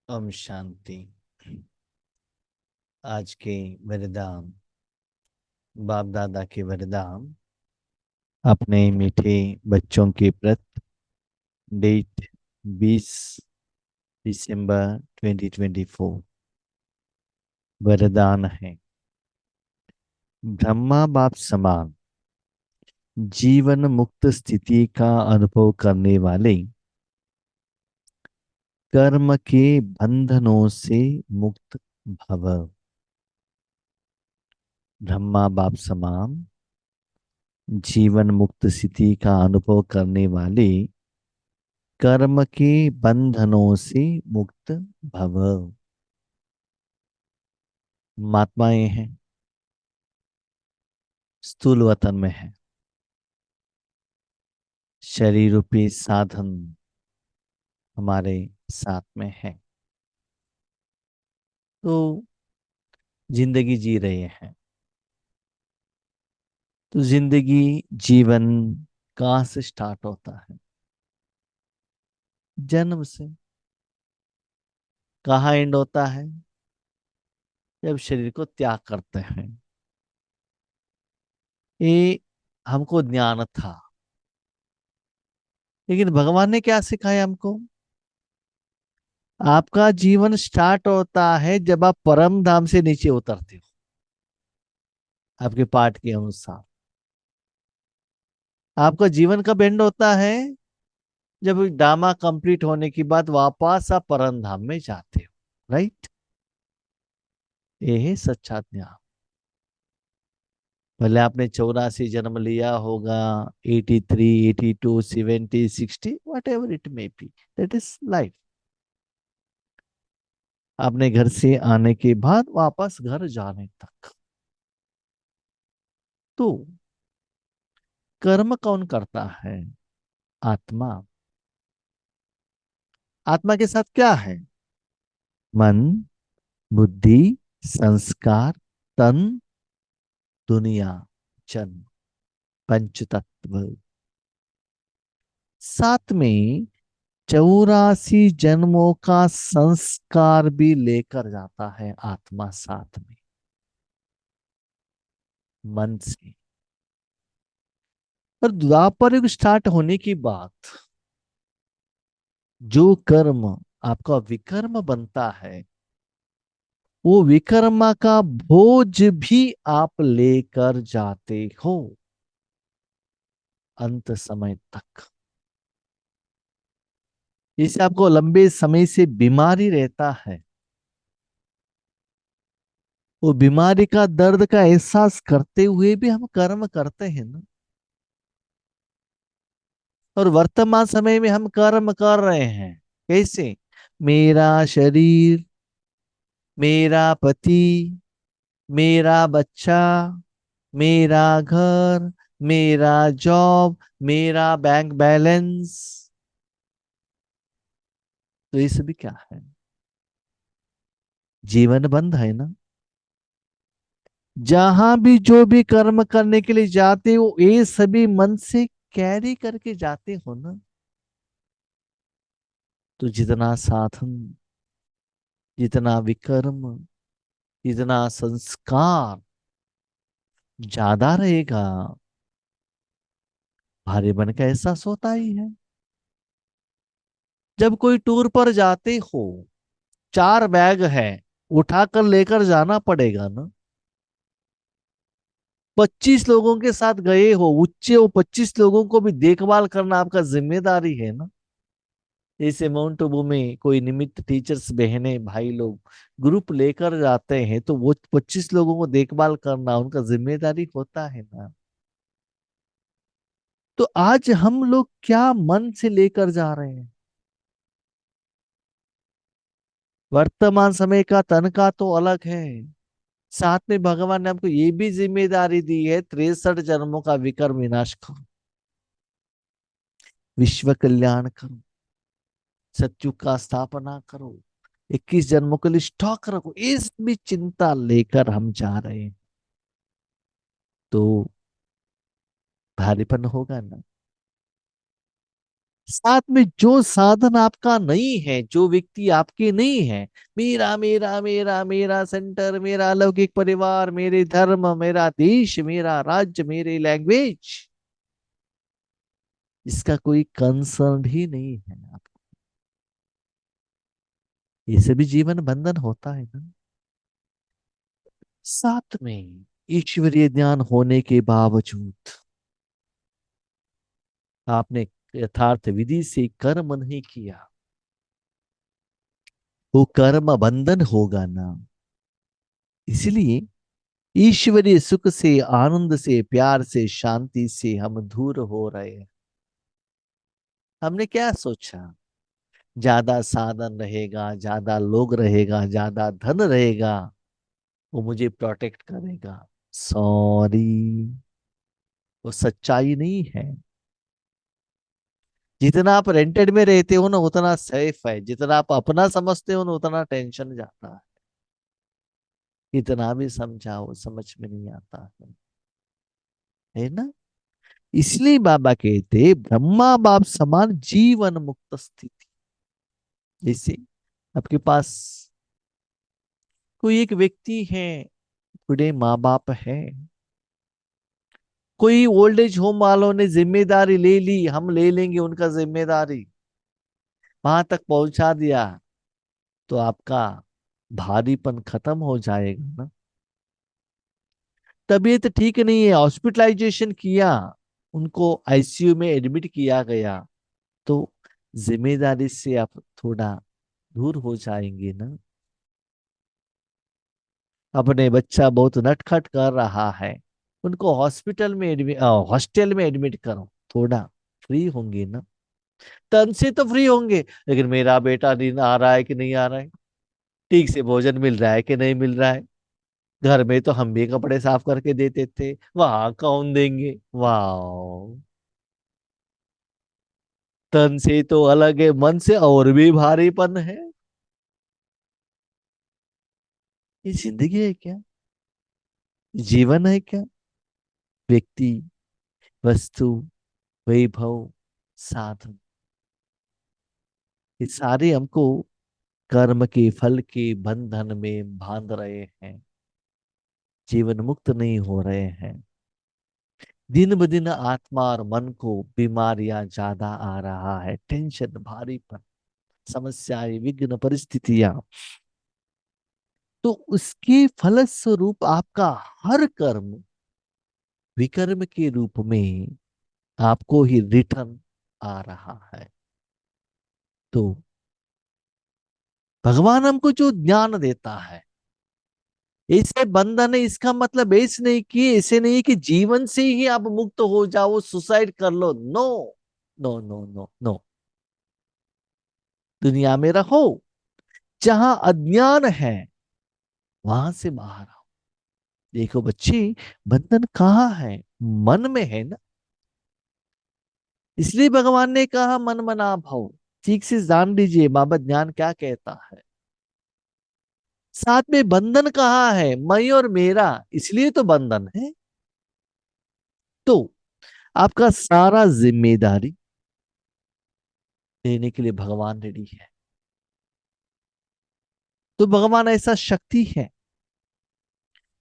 ओम शांति। आज के वरदान, बाप दादा के वरदान अपने मीठे बच्चों के प्रति। डेट 20 दिसंबर 2024। वरदान है, ब्रह्मा बाप समान जीवन मुक्त स्थिति का अनुभव करने वाले, कर्म के बंधनों से मुक्त भव। ब्रह्मा बाप समान जीवन मुक्त स्थिति का अनुभव करने वाले, कर्म के बंधनों से मुक्त भव। महात्माएं हैं, स्थूल वतन में है, शरीर रूपी साधन हमारे साथ में है, तो जिंदगी जी रहे हैं। तो जिंदगी, जीवन कहाँ से स्टार्ट होता है? जन्म से। कहाँ एंड होता है? जब शरीर को त्याग करते हैं। ये हमको ज्ञान था, लेकिन भगवान ने क्या सिखाया हमको? आपका जीवन स्टार्ट होता है जब आप परम धाम से नीचे उतरते हो, आपके पाठ के अनुसार। आपका जीवन कब एंड होता है? जब ड्रामा कंप्लीट होने के बाद वापस आप परम धाम में जाते हो। राइट? ये है सच्चा ज्ञान। भले आपने 84 जन्म लिया होगा, 83, 82, 70, 60, what ever it may be, that is life. आपने घर से आने के बाद वापस घर जाने तक। तो कर्म कौन करता है? आत्मा। आत्मा के साथ क्या है? मन, बुद्धि, संस्कार, तन, दुनिया, जन्म, पंच तत्व। साथ में 84 जन्मों का संस्कार भी लेकर जाता है आत्मा साथ में, मन से। और द्वापर युग स्टार्ट होने की बात, जो कर्म आपका विकर्म बनता है, वो विकर्मा का बोझ भी आप लेकर जाते हो अंत समय तक। इससे आपको लंबे समय से बीमारी रहता है, वो बीमारी का दर्द का एहसास करते हुए भी हम कर्म करते हैं ना। और वर्तमान समय में हम कर्म कर रहे हैं। कैसे? मेरा शरीर, मेरा पति, मेरा बच्चा, मेरा घर, मेरा जॉब, मेरा बैंक बैलेंस। तो ये सभी क्या है? जीवन बंध है ना। जहां भी जो भी कर्म करने के लिए जाते हो, ये सभी मन से कैरी करके जाते हो ना। तो जितना साधन, जितना विकर्म, जितना संस्कार ज्यादा रहेगा, भारी मन का एहसास होता ही है। जब कोई टूर पर जाते हो, 4 बैग है, उठाकर लेकर जाना पड़ेगा ना। 25 लोगों के साथ गए हो, उच्चे वो 25 लोगों को भी देखभाल करना आपका जिम्मेदारी है ना। जैसे माउंट आबू में कोई निमित्त टीचर्स, बहनें, भाई लोग ग्रुप लेकर जाते हैं, तो वो 25 लोगों को देखभाल करना उनका जिम्मेदारी होता है ना। तो आज हम लोग क्या मन से लेकर जा रहे हैं? वर्तमान समय का तन का तो अलग है, साथ में भगवान ने हमको ये भी जिम्मेदारी दी है, 63 जन्मों का विकर्म विनाश करो, विश्व कल्याण करो, सत्युग का स्थापना करो, 21 जन्मों के लिए स्टॉक रखो। इस भी चिंता लेकर हम जा रहे हैं, तो भारीपन होगा ना। साथ में जो साधन आपका नहीं है, जो व्यक्ति आपके नहीं है, मेरा मेरा मेरा मेरा सेंटर, मेरा अलौकिक परिवार, मेरे धर्म, मेरा देश, मेरा राज्य, मेरी लैंग्वेज, इसका कोई कंसर्न ही नहीं है आपको, ये सभी जीवन बंधन होता है ना। साथ में ईश्वरीय ज्ञान होने के बावजूद आपने यथार्थ विधि से कर्म नहीं किया, वो कर्म बंधन होगा ना। इसलिए ईश्वरीय सुख से, आनंद से, प्यार से, शांति से हम दूर हो रहे हैं। हमने क्या सोचा, ज्यादा साधन रहेगा, ज्यादा लोग रहेगा, ज्यादा धन रहेगा, वो मुझे प्रोटेक्ट करेगा। सॉरी, वो सच्चाई नहीं है। जितना आप रेंटेड में रहते हो ना उतना सेफ है, जितना आप अपना समझते हो ना उतना टेंशन जाता है। इतना भी समझाओ समझ में नहीं आता है ना। इसलिए बाबा कहते ब्रह्मा बाप समान जीवन मुक्त स्थिति। जैसे आपके पास कोई एक व्यक्ति है, बूढ़े माँ बाप है, कोई ओल्ड एज होम वालों ने जिम्मेदारी ले ली, हम ले लेंगे उनका जिम्मेदारी, वहां तक पहुंचा दिया, तो आपका भारीपन खत्म हो जाएगा ना। तबीयत ठीक नहीं है, हॉस्पिटलाइजेशन किया, उनको आईसीयू में एडमिट किया गया, तो जिम्मेदारी से आप थोड़ा दूर हो जाएंगे ना। अपने बच्चा बहुत नटखट कर रहा है, उनको हॉस्पिटल में एडमिट, हॉस्टल में एडमिट करो, थोड़ा फ्री होंगे ना। तन से तो फ्री होंगे, लेकिन मेरा बेटा दिन आ रहा है कि नहीं आ रहा है, ठीक से भोजन मिल रहा है कि नहीं मिल रहा है, घर में तो हम भी कपड़े साफ करके देते थे, वहां कौन देंगे। वाह, तन से तो अलग है, मन से और भी भारीपन है। ये जिंदगी है क्या, जीवन है क्या। व्यक्ति, वस्तु, वैभव, साधन, ये सारे हमको कर्म के फल के बंधन में बांध रहे हैं, जीवन मुक्त नहीं हो रहे हैं। दिन ब दिन आत्मा और मन को बीमारियां ज्यादा आ रहा है, टेंशन, भारीपन, समस्याएं, विघ्न, परिस्थितियां। तो उसके फलस्वरूप आपका हर कर्म विकर्म के रूप में आपको ही रिटर्न आ रहा है। तो भगवान हमको जो ज्ञान देता है, ऐसे बंधन है, इसका मतलब ऐसे नहीं कि, ऐसे नहीं कि जीवन से ही आप मुक्त हो जाओ, सुसाइड कर लो। No, no no no no. दुनिया में रहो, जहां अज्ञान है वहां से बाहर आओ। देखो बच्चे, बंधन कहाँ है, मन में है ना। इसलिए भगवान ने कहा मन मना भव। ठीक से जान लीजिए बाबा ज्ञान क्या कहता है। साथ में बंधन कहाँ है, मैं और मेरा, इसलिए तो बंधन है। तो आपका सारा जिम्मेदारी देने के लिए भगवान रेडी है। तो भगवान ऐसा शक्ति है।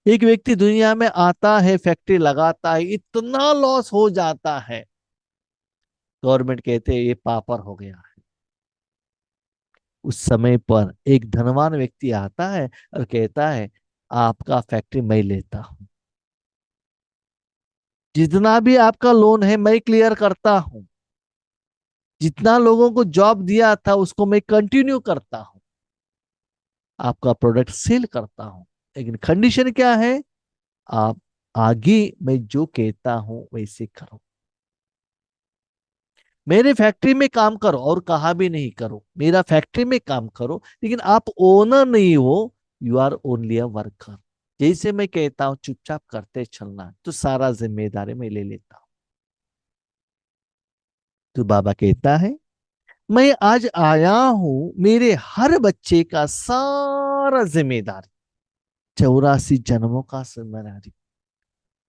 एक व्यक्ति दुनिया में आता है, फैक्ट्री लगाता है, इतना लॉस हो जाता है, गवर्नमेंट कहते हैं ये पापर हो गया है। उस समय पर एक धनवान व्यक्ति आता है और कहता है आपका फैक्ट्री मैं लेता हूं, जितना भी आपका लोन है मैं क्लियर करता हूं, जितना लोगों को जॉब दिया था उसको मैं कंटिन्यू करता हूं, आपका प्रोडक्ट सेल करता हूं, लेकिन कंडीशन क्या है, आप आगे मैं जो कहता हूं वैसे करो, मेरे फैक्ट्री में काम करो और कहा भी नहीं करो, मेरा फैक्ट्री में काम करो, लेकिन आप ओनर नहीं हो, you are only a worker. जैसे मैं कहता हूं चुपचाप करते चलना, तो सारा जिम्मेदारी मैं ले लेता हूं। तो बाबा कहता है मैं आज आया हूं मेरे हर बच्चे का सारा जिम्मेदारी, 84 जन्मों का जिम्मेदारी,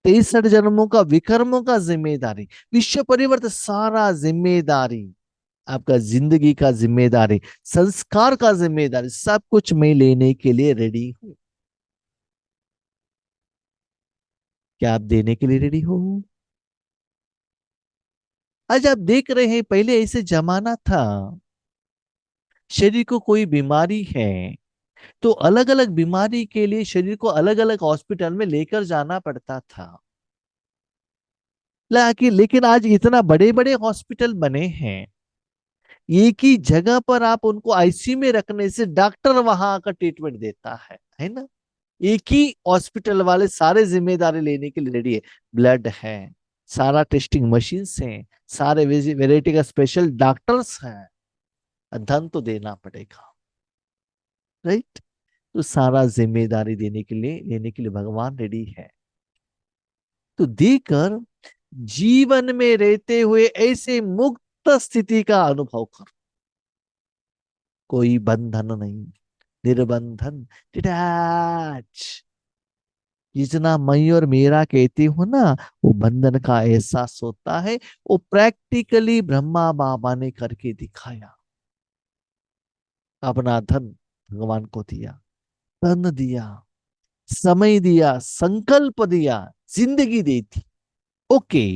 63 जन्मों का विकर्मों का जिम्मेदारी, विश्व परिवर्तन सारा जिम्मेदारी आपका जिंदगी का जिम्मेदारी, संस्कार का जिम्मेदारी, सब कुछ मैं लेने के लिए रेडी हूं। क्या आप देने के लिए रेडी हो? आज आप देख रहे हैं, पहले ऐसे जमाना था, शरीर को कोई बीमारी है तो अलग अलग बीमारी के लिए शरीर को अलग अलग हॉस्पिटल में लेकर जाना पड़ता था। लेकिन आज इतना बड़े बड़े हॉस्पिटल बने हैं, एक ही जगह पर आप उनको आईसीयू में रखने से डॉक्टर वहां आकर ट्रीटमेंट देता है ना। एक ही हॉस्पिटल वाले सारे जिम्मेदारी लेने के लिए रेडी है। ब्लड है, सारा टेस्टिंग मशीन्स हैं, सारे वेराइटी का स्पेशल डॉक्टर्स हैं, धन तो देना पड़ेगा, राइट। तो सारा जिम्मेदारी देने के लिए लेने के लिए भगवान रेडी है। तो देकर जीवन में रहते हुए ऐसे मुक्त स्थिति का अनुभव करो। कोई बंधन नहीं, निर्बंधन, डिटैच। जितना मैं और मेरा कहती हूं ना, वो बंधन का एहसास होता है। वो प्रैक्टिकली ब्रह्मा बाबा ने करके दिखाया। अपना धन भगवान को दिया, धन दिया, समय दिया, संकल्प दिया, जिंदगी दी थी। ओके,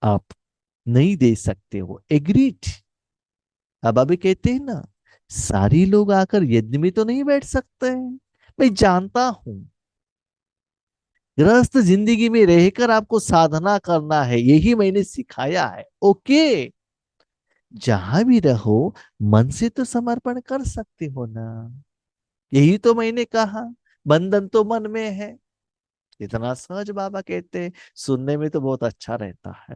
आप नहीं दे सकते हो, एग्रीड। अब अभी कहते हैं ना, सारी लोग आकर यज्ञ में तो नहीं बैठ सकते हैं। मैं जानता हूं, गृहस्थ जिंदगी में रहकर आपको साधना करना है, यही मैंने सिखाया है। ओके, जहां भी रहो मन से तो समर्पण कर सकते हो ना, यही तो मैंने कहा। बंधन तो मन में है। इतना सहज बाबा कहते हैं, सुनने में तो बहुत अच्छा रहता है।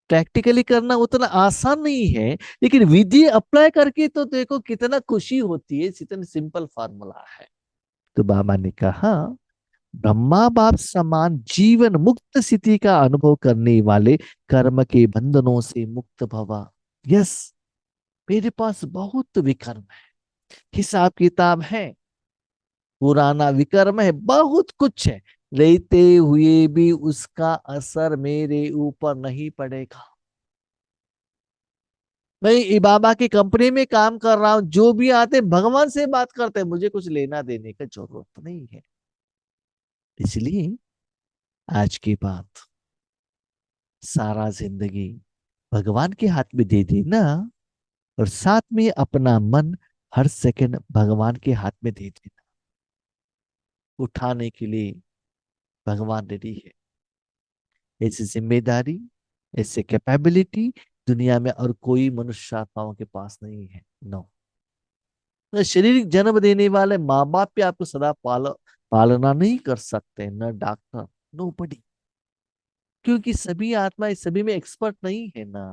प्रैक्टिकली करना उतना आसान नहीं है, लेकिन विधि अप्लाई करके तो देखो कितना खुशी होती है। इतना सिंपल फार्मूला है। तो बाबा ने कहा, ब्रह्मा बाप समान जीवन मुक्त स्थिति का अनुभव करने वाले कर्म के बंधनों से मुक्त भवा। यस, मेरे पास बहुत विकर्म है, हिसाब किताब है, पुराना विकर्म है, बहुत कुछ है। रहते हुए भी उसका असर मेरे ऊपर नहीं पड़ेगा। मैं बाबा की कंपनी में काम कर रहा हूं, जो भी आते भगवान से बात करते हैं, मुझे कुछ लेना देने का जरूरत नहीं है। इसलिए आज की बात, सारा जिंदगी भगवान के हाथ में दे दी ना, और साथ में अपना मन हर सेकंड भगवान के हाथ में दे देना। उठाने के लिए भगवान रेडी है। ऐसी जिम्मेदारी, ऐसे कैपेबिलिटी दुनिया में और कोई मनुष्य आत्माओं के पास नहीं है। नो, न शारीरिक जन्म देने वाले माँ बाप भी आपको सदा पालना नहीं कर सकते, न डॉक्टर, नो बडी। क्योंकि सभी आत्मा इस सभी में एक्सपर्ट नहीं है ना।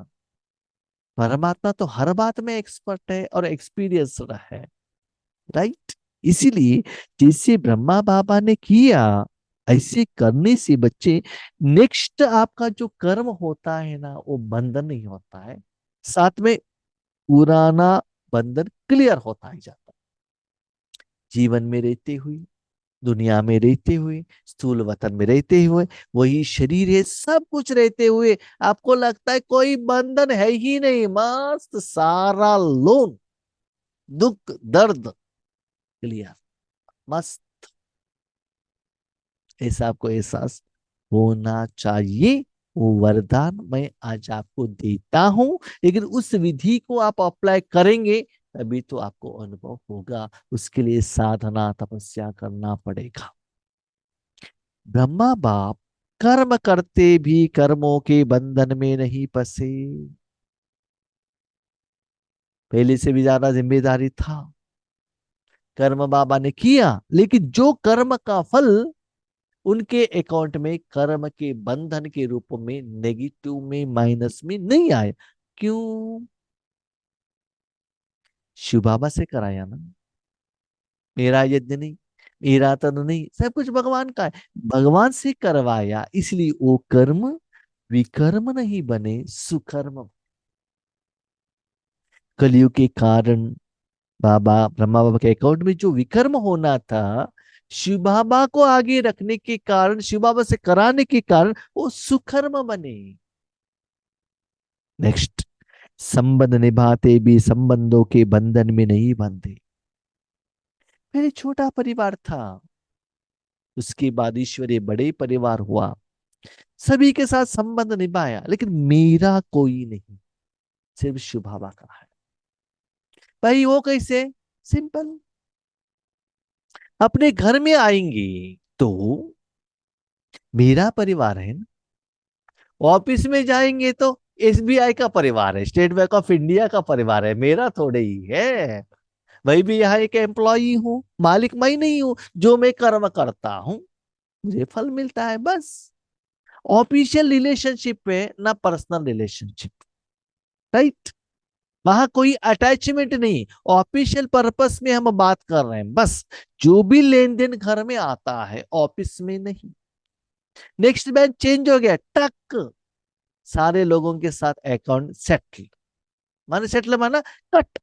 परमात्मा तो हर बात में एक्सपर्ट है और एक्सपीरियंस्ड है, राइट। इसीलिए जैसे ब्रह्मा बाबा ने किया, ऐसे करने से बच्चे, नेक्स्ट आपका जो कर्म होता है ना, वो बंधन नहीं होता है, साथ में पुराना बंधन क्लियर होता ही जाता है। जीवन में रहते हुए, दुनिया में रहते हुए, स्थूल वतन में रहते हुए, वही शरीर है, सब कुछ रहते हुए आपको लगता है कोई बंधन है ही नहीं, मस्त सारा लोन, दुख दर्द क्लियर, मस्त। ऐसा आपको एहसास होना चाहिए। वो वरदान मैं आज आपको देता हूं, लेकिन उस विधि को आप अप्लाई करेंगे तभी तो आपको अनुभव होगा। उसके लिए साधना तपस्या करना पड़ेगा। ब्रह्मा बाप कर्म करते भी कर्मों के बंधन में नहीं फंसे। पहले से भी ज्यादा जिम्मेदारी था, कर्म बाबा ने किया, लेकिन जो कर्म का फल उनके अकाउंट में कर्म के बंधन के रूप में नेगेटिव में माइनस में नहीं आए। क्यों? शिव बाबा से कराया ना। मेरा यज्ञ नहीं, मेरा तन नहीं, सब कुछ भगवान का है। भगवान से करवाया, इसलिए वो कर्म विकर्म नहीं बने, सुकर्म। कलयुग के कारण बाबा ब्रह्मा बाबा के अकाउंट में जो विकर्म होना था, शिव बाबा को आगे रखने के कारण, शिव बाबा से कराने के कारण वो सुकर्म बने। नेक्स्ट, संबंध निभाते भी संबंधों के बंधन में नहीं बंधे। पहले छोटा परिवार था, उसके बाद ईश्वरीय बड़े परिवार हुआ, सभी के साथ संबंध निभाया, लेकिन मेरा कोई नहीं, सिर्फ शिव बाबा का है। भाई वो कैसे? सिंपल, अपने घर में आएंगे तो मेरा परिवार है ना, ऑफिस में जाएंगे तो एसबीआई का परिवार है, स्टेट बैंक ऑफ इंडिया का परिवार है, मेरा थोड़े ही है। मैं भी यहाँ एक एम्प्लॉई हूँ, मालिक मैं नहीं हूँ। जो मैं कर्म करता हूँ मुझे फल मिलता है, बस। ऑफिशियल रिलेशनशिप है ना, पर्सनल रिलेशनशिप, राइट? वहां कोई अटैचमेंट नहीं, ऑफिशियल पर्पस में हम बात कर रहे हैं, बस। जो भी लेन देन घर में आता है, ऑफिस में नहीं। नेक्स्ट बैंक चेंज हो गया, टक, सारे लोगों के साथ अकाउंट सेटल। माने सेटल माना कट।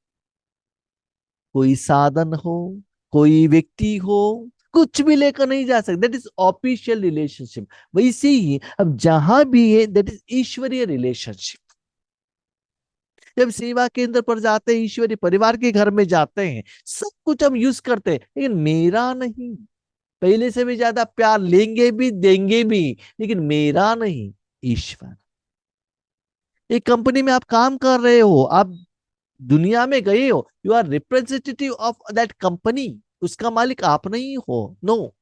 कोई साधन हो, कोई व्यक्ति हो, कुछ भी लेकर नहीं जा सकते, दैट इज ऑफिशियल रिलेशनशिप। वैसे ही अब जहां भी है, दैट इज ईश्वरीय रिलेशनशिप। जब सेवा केंद्र पर जाते हैं, ईश्वरीय परिवार के घर में जाते हैं, सब कुछ हम यूज करते हैं, लेकिन मेरा नहीं। पहले से भी ज्यादा प्यार लेंगे भी, देंगे भी, लेकिन मेरा नहीं, ईश्वर। एक कंपनी में आप काम कर रहे हो, आप दुनिया में गए हो, you are representative of that company, उसका मालिक आप नहीं हो। नो,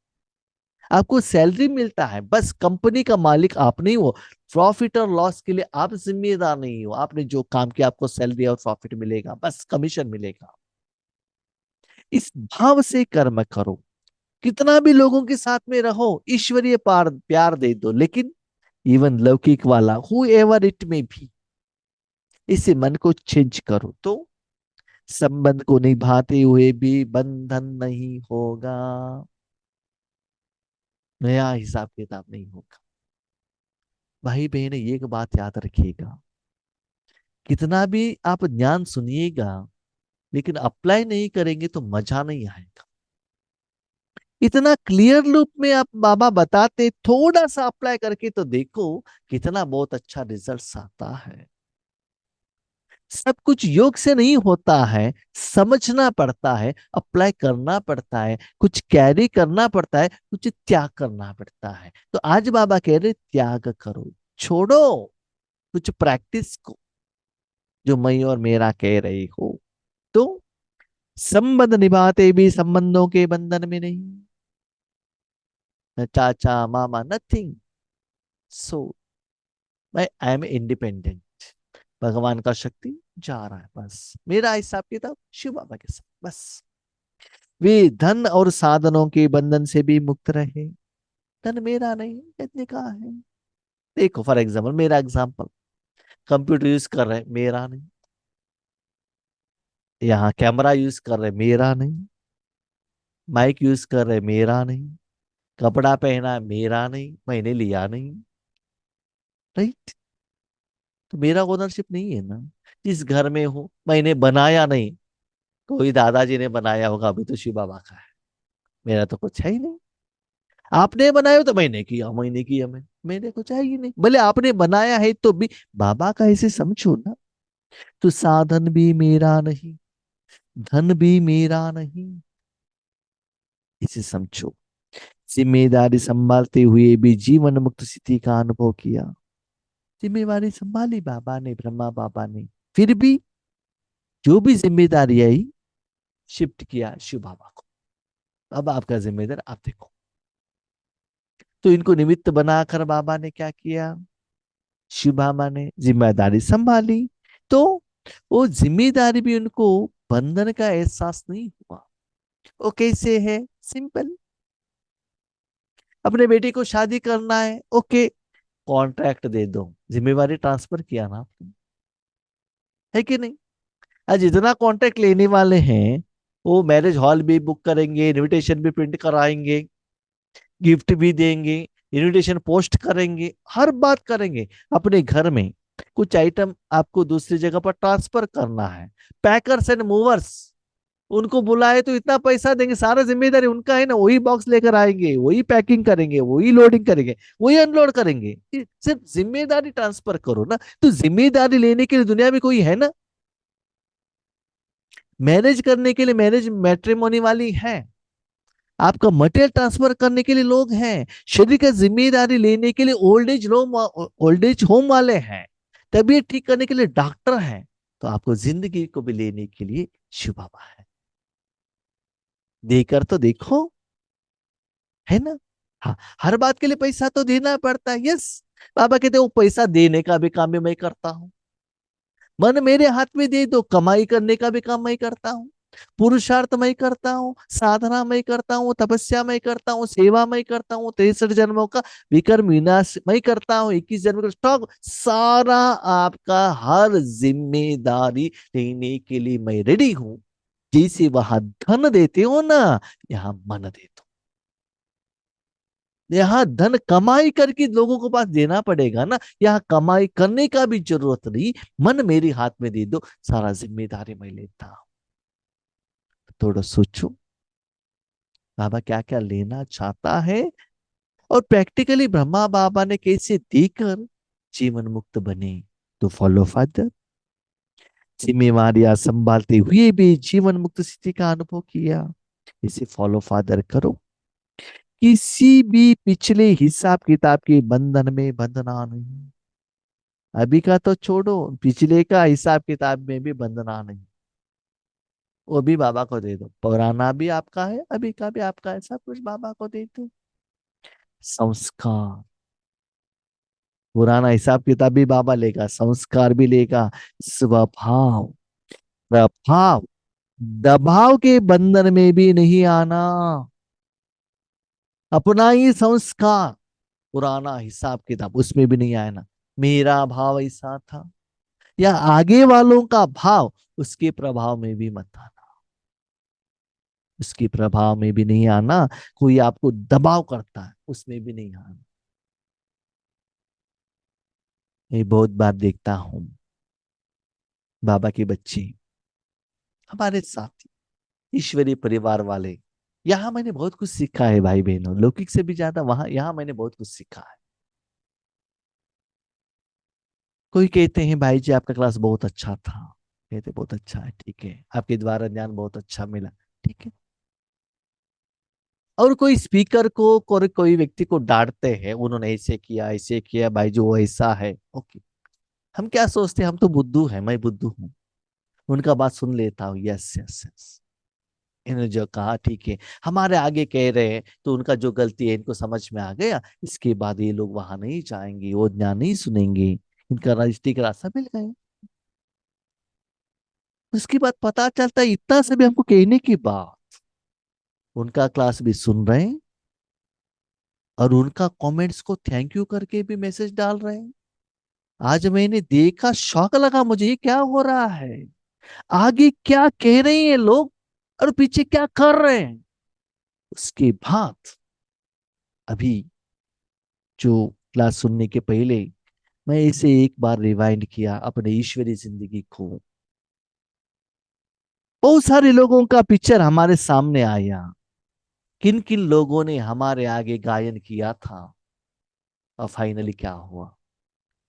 आपको सैलरी मिलता है, बस कंपनी का मालिक आप नहीं हो। प्रॉफिट और लॉस के लिए आप जिम्मेदार नहीं हो, आपने जो काम किया आपको सैलरी और प्रॉफिट मिलेगा, बस कमीशन मिलेगा। इस भाव से कर्म करो, कितना भी लोगों के साथ में रहो, ईश्वरीय प्यार दे दो, लेकिन इवन लौकिक वाला हु एवर इट में भी, इसे मन को चेंज करो, तो संबंध को निभाते हुए भी बंधन नहीं होगा, नया हिसाब किताब नहीं होगा। भाई बहन, एक बात याद रखिएगा, कितना भी आप ज्ञान सुनिएगा, लेकिन अप्लाई नहीं करेंगे तो मजा नहीं आएगा। इतना क्लियर लूप में आप बाबा बताते, थोड़ा सा अप्लाई करके तो देखो, कितना बहुत अच्छा रिजल्ट आता है। सब कुछ योग से नहीं होता है, समझना पड़ता है, अप्लाई करना पड़ता है, कुछ कैरी करना पड़ता है, कुछ त्याग करना पड़ता है। तो आज बाबा कह रहे त्याग करो, छोड़ो कुछ प्रैक्टिस को, जो मैं और मेरा कह रही हो। तो संबंध निभाते भी संबंधों के बंधन में नहीं, न चाचा मामा, नथिंग। सो मैं आई एम इंडिपेंडेंट, भगवान का शक्ति जा रहा है, बस मेरा हिसाब किताब शिव बाबा के साथ, बस। वे धन और साधनों के बंधन से भी मुक्त रहे। धन मेरा नहीं, इतने का है। देखो फॉर एग्जाम्पल, मेरा एग्जाम्पल, कंप्यूटर यूज कर रहे मेरा नहीं, यहाँ कैमरा यूज कर रहे मेरा नहीं, माइक यूज कर रहे मेरा नहीं, कपड़ा पहना मेरा नहीं, मैंने लिया नहीं, राइट? तो मेरा ओनरशिप नहीं है ना। जिस घर में हूं मैंने बनाया नहीं, कोई दादाजी ने बनाया होगा, अभी तो शिव बाबा का है, मेरा तो कुछ है ही नहीं। आपने बनाया हो तो मैंने किया मैंने कुछ है ही नहीं, भले आपने बनाया है तो भी बाबा का ऐसे समझो ना। तो साधन भी मेरा नहीं, धन भी मेरा नहीं, इसे समझो। जिम्मेदारी संभालते हुए भी जीवन मुक्त स्थिति का अनुभव किया। जिम्मेवारी संभाली बाबा ने, ब्रह्मा बाबा ने, फिर भी जो भी जिम्मेदारी आई, शिफ्ट किया शिव बाबा को। अब आपका जिम्मेदार आप देखो। तो इनको निमित्त बनाकर बाबा ने क्या किया, शिव बाबा ने जिम्मेदारी संभाली। तो वो जिम्मेदारी भी उनको बंधन का एहसास नहीं हुआ। वो कैसे है? सिंपल, अपने बेटे को शादी करना है, ओके, कॉन्ट्रैक्ट दे दो, जिम्मेवारी ट्रांसफर किया ना आपने, है कि नहीं? आज जितना कॉन्ट्रैक्ट लेने वाले हैं, वो मैरिज हॉल भी बुक करेंगे, इनविटेशन भी प्रिंट कराएंगे, गिफ्ट भी देंगे, इनविटेशन पोस्ट करेंगे, हर बात करेंगे। अपने घर में कुछ आइटम आपको दूसरी जगह पर ट्रांसफर करना है, पैकर्स एंड मूवर्स, उनको बुलाए तो इतना पैसा देंगे, सारा जिम्मेदारी उनका है ना, वही बॉक्स लेकर आएंगे, वही पैकिंग करेंगे, वही लोडिंग करेंगे, वही अनलोड करेंगे। सिर्फ जिम्मेदारी ट्रांसफर करो ना। तो जिम्मेदारी लेने के लिए दुनिया में कोई है ना, मैनेज करने के लिए मैनेज मैट्रिमोनी वाली है, आपका मटेरियल ट्रांसफर करने के लिए लोग हैं, शरीर का जिम्मेदारी लेने के लिए ओल्ड एज होम वाले हैं, तबीयत ठीक करने के लिए डॉक्टर हैं, तो आपको जिंदगी को भी लेने के लिए शिव बाबा है। देकर तो देखो, है ना। हाँ, हर बात के लिए पैसा तो देना पड़ता है, यस। बाबा कहते वो पैसा देने का भी काम भी मैं करता हूँ, मन मेरे हाथ में दे दो, कमाई करने का भी काम मैं करता हूँ, पुरुषार्थ मैं करता हूँ, साधना मैं करता हूँ, तपस्या मैं करता हूँ, सेवा मैं करता हूँ, 63 जन्मों का विकर्म विनाश मैं करता हूँ, 21 जन्म का स्टॉक सारा आपका, हर जिम्मेदारी लेने के लिए मैं रेडी हूं। जैसे वहां धन देते हो ना, यहाँ मन देते हो। यहाँ धन कमाई करके लोगों को पास देना पड़ेगा ना, यहाँ कमाई करने का भी जरूरत नहीं, मन मेरे हाथ में दे दो, सारा जिम्मेदारी मैं लेता हूं। थोड़ा सोचो, बाबा क्या क्या लेना चाहता है, और प्रैक्टिकली ब्रह्मा बाबा ने कैसे देकर जीवन मुक्त बने। तो फॉलो फादर, जिम्मेवारियां संभालते हुए भी जीवन मुक्त स्थिति का अनुभव किया, इसे फॉलो फादर करो। किसी भी पिछले हिसाब किताब के बंधन में बंधना नहीं, अभी का तो छोड़ो, पिछले का हिसाब किताब में भी बंधना नहीं, वो भी बाबा को दे दो, पुराना भी आपका है, अभी का भी आपका है, सब कुछ बाबा को दे दो। संस्कार, पुराना हिसाब किताब भी बाबा लेगा, संस्कार भी लेगा, स्वभाव, प्रभाव, दबाव के बंधन में भी नहीं आना, अपना ही संस्कार, पुराना हिसाब किताब उसमें भी नहीं आना, मेरा भाव ऐसा था, या आगे वालों का भाव, उसके प्रभाव में भी मत आना, उसके प्रभाव में भी नहीं आना, कोई आपको दबाव करता है उसमें भी नहीं आना। ये बहुत बार देखता हूं, बाबा के बच्चे, हमारे साथी, ईश्वरीय परिवार वाले, यहाँ मैंने बहुत कुछ सीखा है भाई बहनों, लौकिक से भी ज्यादा वहां यहाँ मैंने बहुत कुछ सीखा है। कोई कहते हैं भाई जी आपका क्लास बहुत अच्छा था, कहते बहुत अच्छा है, ठीक है, आपके द्वारा ज्ञान बहुत अच्छा मिला, ठीक है। और कोई स्पीकर को, कोई व्यक्ति को डांटते हैं, उन्होंने ऐसे किया भाई जो वो ऐसा है, ओके। हम क्या सोचते हैं, हम तो बुद्धू हैं, मैं बुद्धू हूँ, उनका बात सुन लेता हूँ, यस यस यस, इन्होंने जो कहा ठीक है, हमारे आगे कह रहे हैं तो उनका जो गलती है इनको समझ में आ गया, इसके बाद ये लोग वहां नहीं जाएंगे, वो ज्ञान नहीं सुनेंगे, इनका राजनीतिक रास्ता मिल गया। उसके बाद पता चलता है, इतना से भी हमको कहने की बात, उनका क्लास भी सुन रहे हैं, और उनका कमेंट्स को थैंक यू करके भी मैसेज डाल रहे हैं। आज मैंने देखा, शौक लगा मुझे, ये क्या हो रहा है, आगे क्या कह रहे हैं लोग, और पीछे क्या कर रहे हैं। उसके बाद अभी जो क्लास सुनने के पहले मैं इसे एक बार रिवाइंड किया अपने ईश्वरीय जिंदगी को, बहुत सारे लोगों का पिक्चर हमारे सामने आया, किन किन लोगों ने हमारे आगे गायन किया था, और फाइनली क्या हुआ,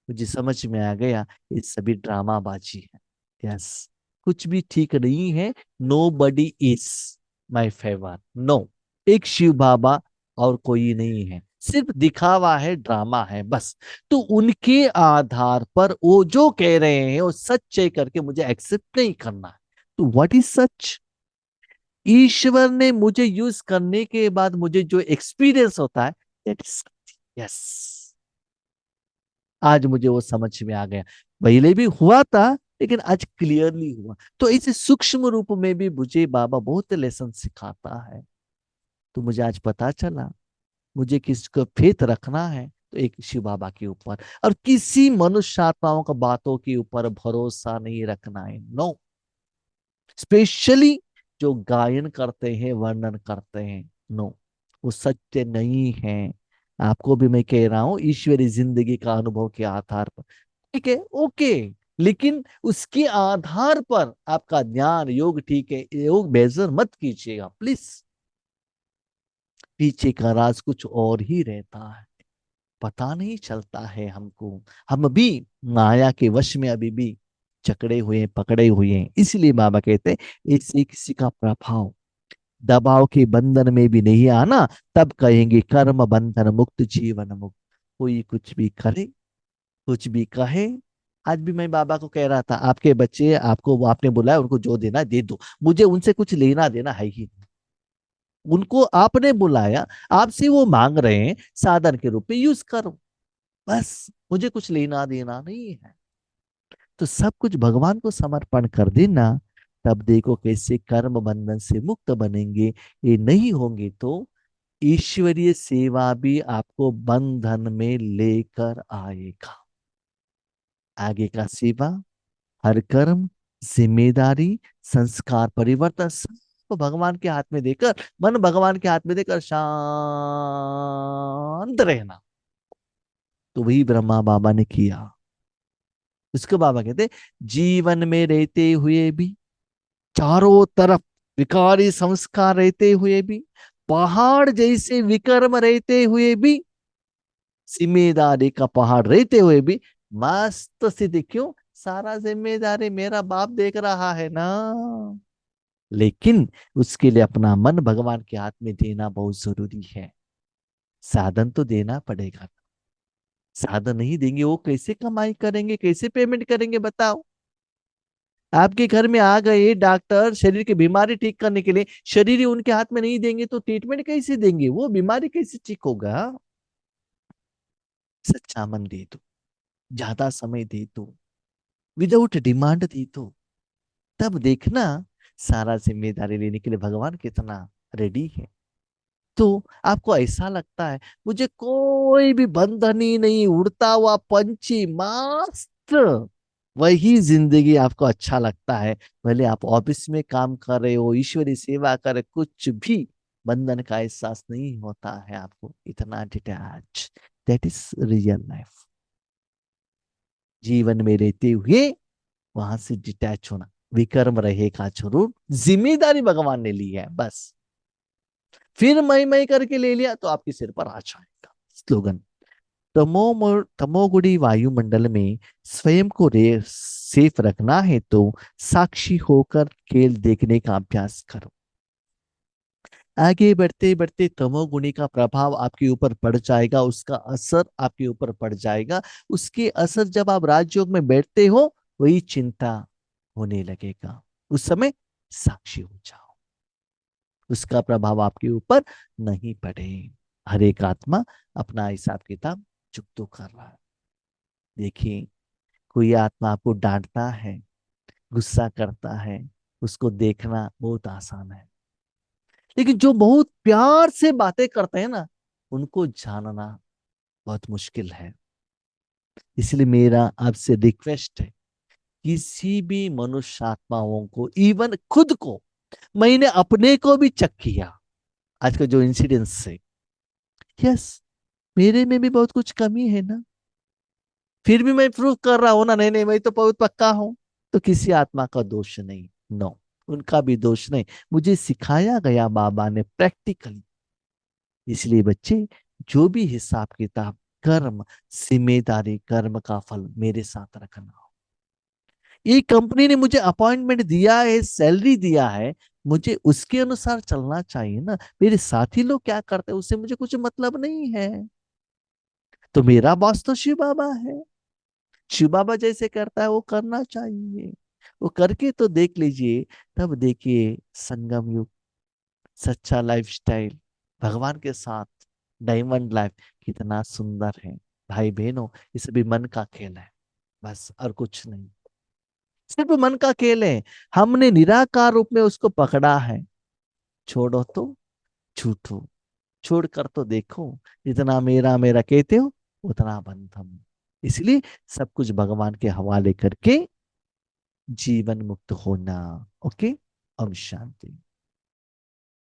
मुझे समझ में आ गया, ये सभी ड्रामाबाजी है, यस। कुछ भी ठीक नहीं है, nobody is my favour, no, एक शिव बाबा और कोई नहीं है, सिर्फ दिखावा है, ड्रामा है बस। तो उनके आधार पर वो जो कह रहे हैं वो सच है करके मुझे एक्सेप्ट नहीं करना है। तो व्हाट इज सच, ईश्वर ने मुझे यूज करने के बाद मुझे जो एक्सपीरियंस होता है, दैट इज यस, आज मुझे वो समझ में आ गया, पहले भी हुआ था लेकिन आज क्लियरली हुआ। तो इस सूक्ष्म रूप में भी मुझे बाबा बहुत लेसन सिखाता है, तो मुझे आज पता चला, मुझे किसको फेथ रखना है तो एक शिव बाबा के ऊपर, और किसी मनुष्य आत्माओं का बातों के ऊपर भरोसा नहीं रखना है, नो। स्पेशली जो गायन करते हैं, वर्णन करते हैं, नो, वो सत्य नहीं है। आपको भी मैं कह रहा हूं, ईश्वरी जिंदगी का अनुभव के आधार पर, ठीक है, ओके, लेकिन उसके आधार पर आपका ज्ञान योग ठीक है, योग बेजर मत कीजिएगा प्लीज। पीछे का राज कुछ और ही रहता है, पता नहीं चलता है हमको। हम भी माया के वश में अभी भी जकड़े हुए हैं, पकड़े हुए हैं। इसलिए बाबा कहते हैं ऐसे किसी का प्रभाव दबाव के बंधन में भी नहीं आना, तब कहेंगे कर्म बंधन मुक्त जीवन मुक्त। कोई कुछ भी करे, कुछ भी कहे। आज भी मैं बाबा को कह रहा था, आपके बच्चे आपको, वो आपने बुलाया, उनको जो देना दे दो, मुझे उनसे कुछ लेना देना है ही नहीं। उनको आपने बुलाया, आपसे वो मांग रहे हैं, साधन के रूप में यूज करो, बस मुझे कुछ लेना देना नहीं है। तो सब कुछ भगवान को समर्पण कर देना, तब देखो कैसे कर्म बंधन से मुक्त बनेंगे। ये नहीं होंगे तो ईश्वरीय सेवा भी आपको बंधन में लेकर आएगा। आगे का सेवा, हर कर्म, जिम्मेदारी, संस्कार परिवर्तन सब भगवान के हाथ में देकर, मन भगवान के हाथ में देकर शांत रहना। तो वही ब्रह्मा बाबा ने किया। उसको बाबा कहते जीवन में रहते हुए भी, चारों तरफ विकारी संस्कार रहते हुए भी, पहाड़ जैसे विकर्म रहते हुए भी, जिम्मेदारी का पहाड़ रहते हुए भी मस्त स्थिति। क्यों? सारा जिम्मेदारी मेरा बाप देख रहा है ना। लेकिन उसके लिए अपना मन भगवान के हाथ में देना बहुत जरूरी है। साधन तो देना पड़ेगा। साधन नहीं देंगे वो कैसे कमाई करेंगे, कैसे पेमेंट करेंगे बताओ। आपके घर में आ गए डॉक्टर शरीर की बीमारी ठीक करने के लिए, शरीर ही उनके हाथ में नहीं देंगे तो ट्रीटमेंट कैसे देंगे, वो बीमारी कैसे ठीक होगा। सच्चा मन दे दो, ज्यादा समय दे दो, विदाउट डिमांड दे दो, तब देखना सारा जिम्मेदारी लेने के लिए भगवान कितना रेडी है। तो आपको ऐसा लगता है मुझे कोई भी बंधन ही नहीं, उड़ता हुआ पंछी मस्त, वही जिंदगी आपको अच्छा लगता है। भले आप ऑफिस में काम कर रहे हो, ईश्वरी सेवा कर रहे, कुछ भी बंधन का एहसास नहीं होता है आपको, इतना detach. That is real life. जीवन में रहते हुए वहां से डिटैच होना, विकर्म रहेगा जरूर, जिम्मेदारी भगवान ने ली है बस। फिर मैं करके ले लिया तो आपके सिर पर आ जाएगा। स्लोगन, तमोगुणी वायुमंडल में स्वयं को सेफ रखना है तो साक्षी होकर खेल देखने का अभ्यास करो। आगे बढ़ते बढ़ते तमोगुणी का प्रभाव आपके ऊपर पड़ जाएगा, उसका असर आपके ऊपर पड़ जाएगा। उसके असर जब आप राजयोग में बैठते हो, वही चिंता होने लगेगा। उस समय साक्षी हो जाओ, उसका प्रभाव आपके ऊपर नहीं पड़े। हर एक आत्मा अपना हिसाब किताब चुकतो कर रहा है। देखिए, कोई आत्मा आपको डांटता है, गुस्सा करता है, उसको देखना बहुत आसान है। लेकिन जो बहुत प्यार से बातें करते हैं ना, उनको जानना बहुत मुश्किल है। इसलिए मेरा आपसे रिक्वेस्ट है, किसी भी मनुष्य आत्माओं को, इवन खुद को, मैंने अपने को भी चेक किया आज का जो इंसिडेंस से, यस, मेरे में भी बहुत कुछ कमी है ना, फिर भी मैं प्रूव कर रहा हूं ना, नहीं नहीं मैं तो बहुत पक्का हूं। तो किसी आत्मा का दोष नहीं, नो, उनका भी दोष नहीं। मुझे सिखाया गया बाबा ने प्रैक्टिकली। इसलिए बच्चे, जो भी हिसाब किताब, कर्म, जिम्मेदारी, कर्म का फल मेरे साथ रखना। ये कंपनी ने मुझे अपॉइंटमेंट दिया है, सैलरी दिया है, मुझे उसके अनुसार चलना चाहिए ना। मेरे साथी लोग क्या करते हैं उससे मुझे कुछ मतलब नहीं है। तो मेरा बॉस तो शिव बाबा है, शिव बाबा जैसे करता है वो करना चाहिए। वो करके तो देख लीजिए, तब देखिए संगम युग, सच्चा लाइफस्टाइल भगवान के साथ, डायमंड लाइफ कितना सुंदर है। भाई बहनों, ये सभी मन का खेल है, बस और कुछ नहीं। सिर्फ मन का खेल है। हमने निराकार रूप में उसको पकड़ा है। छोड़ो तो छूटो, छोड़ कर तो देखो, जितना मेरा मेरा कहते हो उतना बंधम। इसलिए सब कुछ भगवान के हवाले करके जीवन मुक्त होना। ओके, ओम शांति।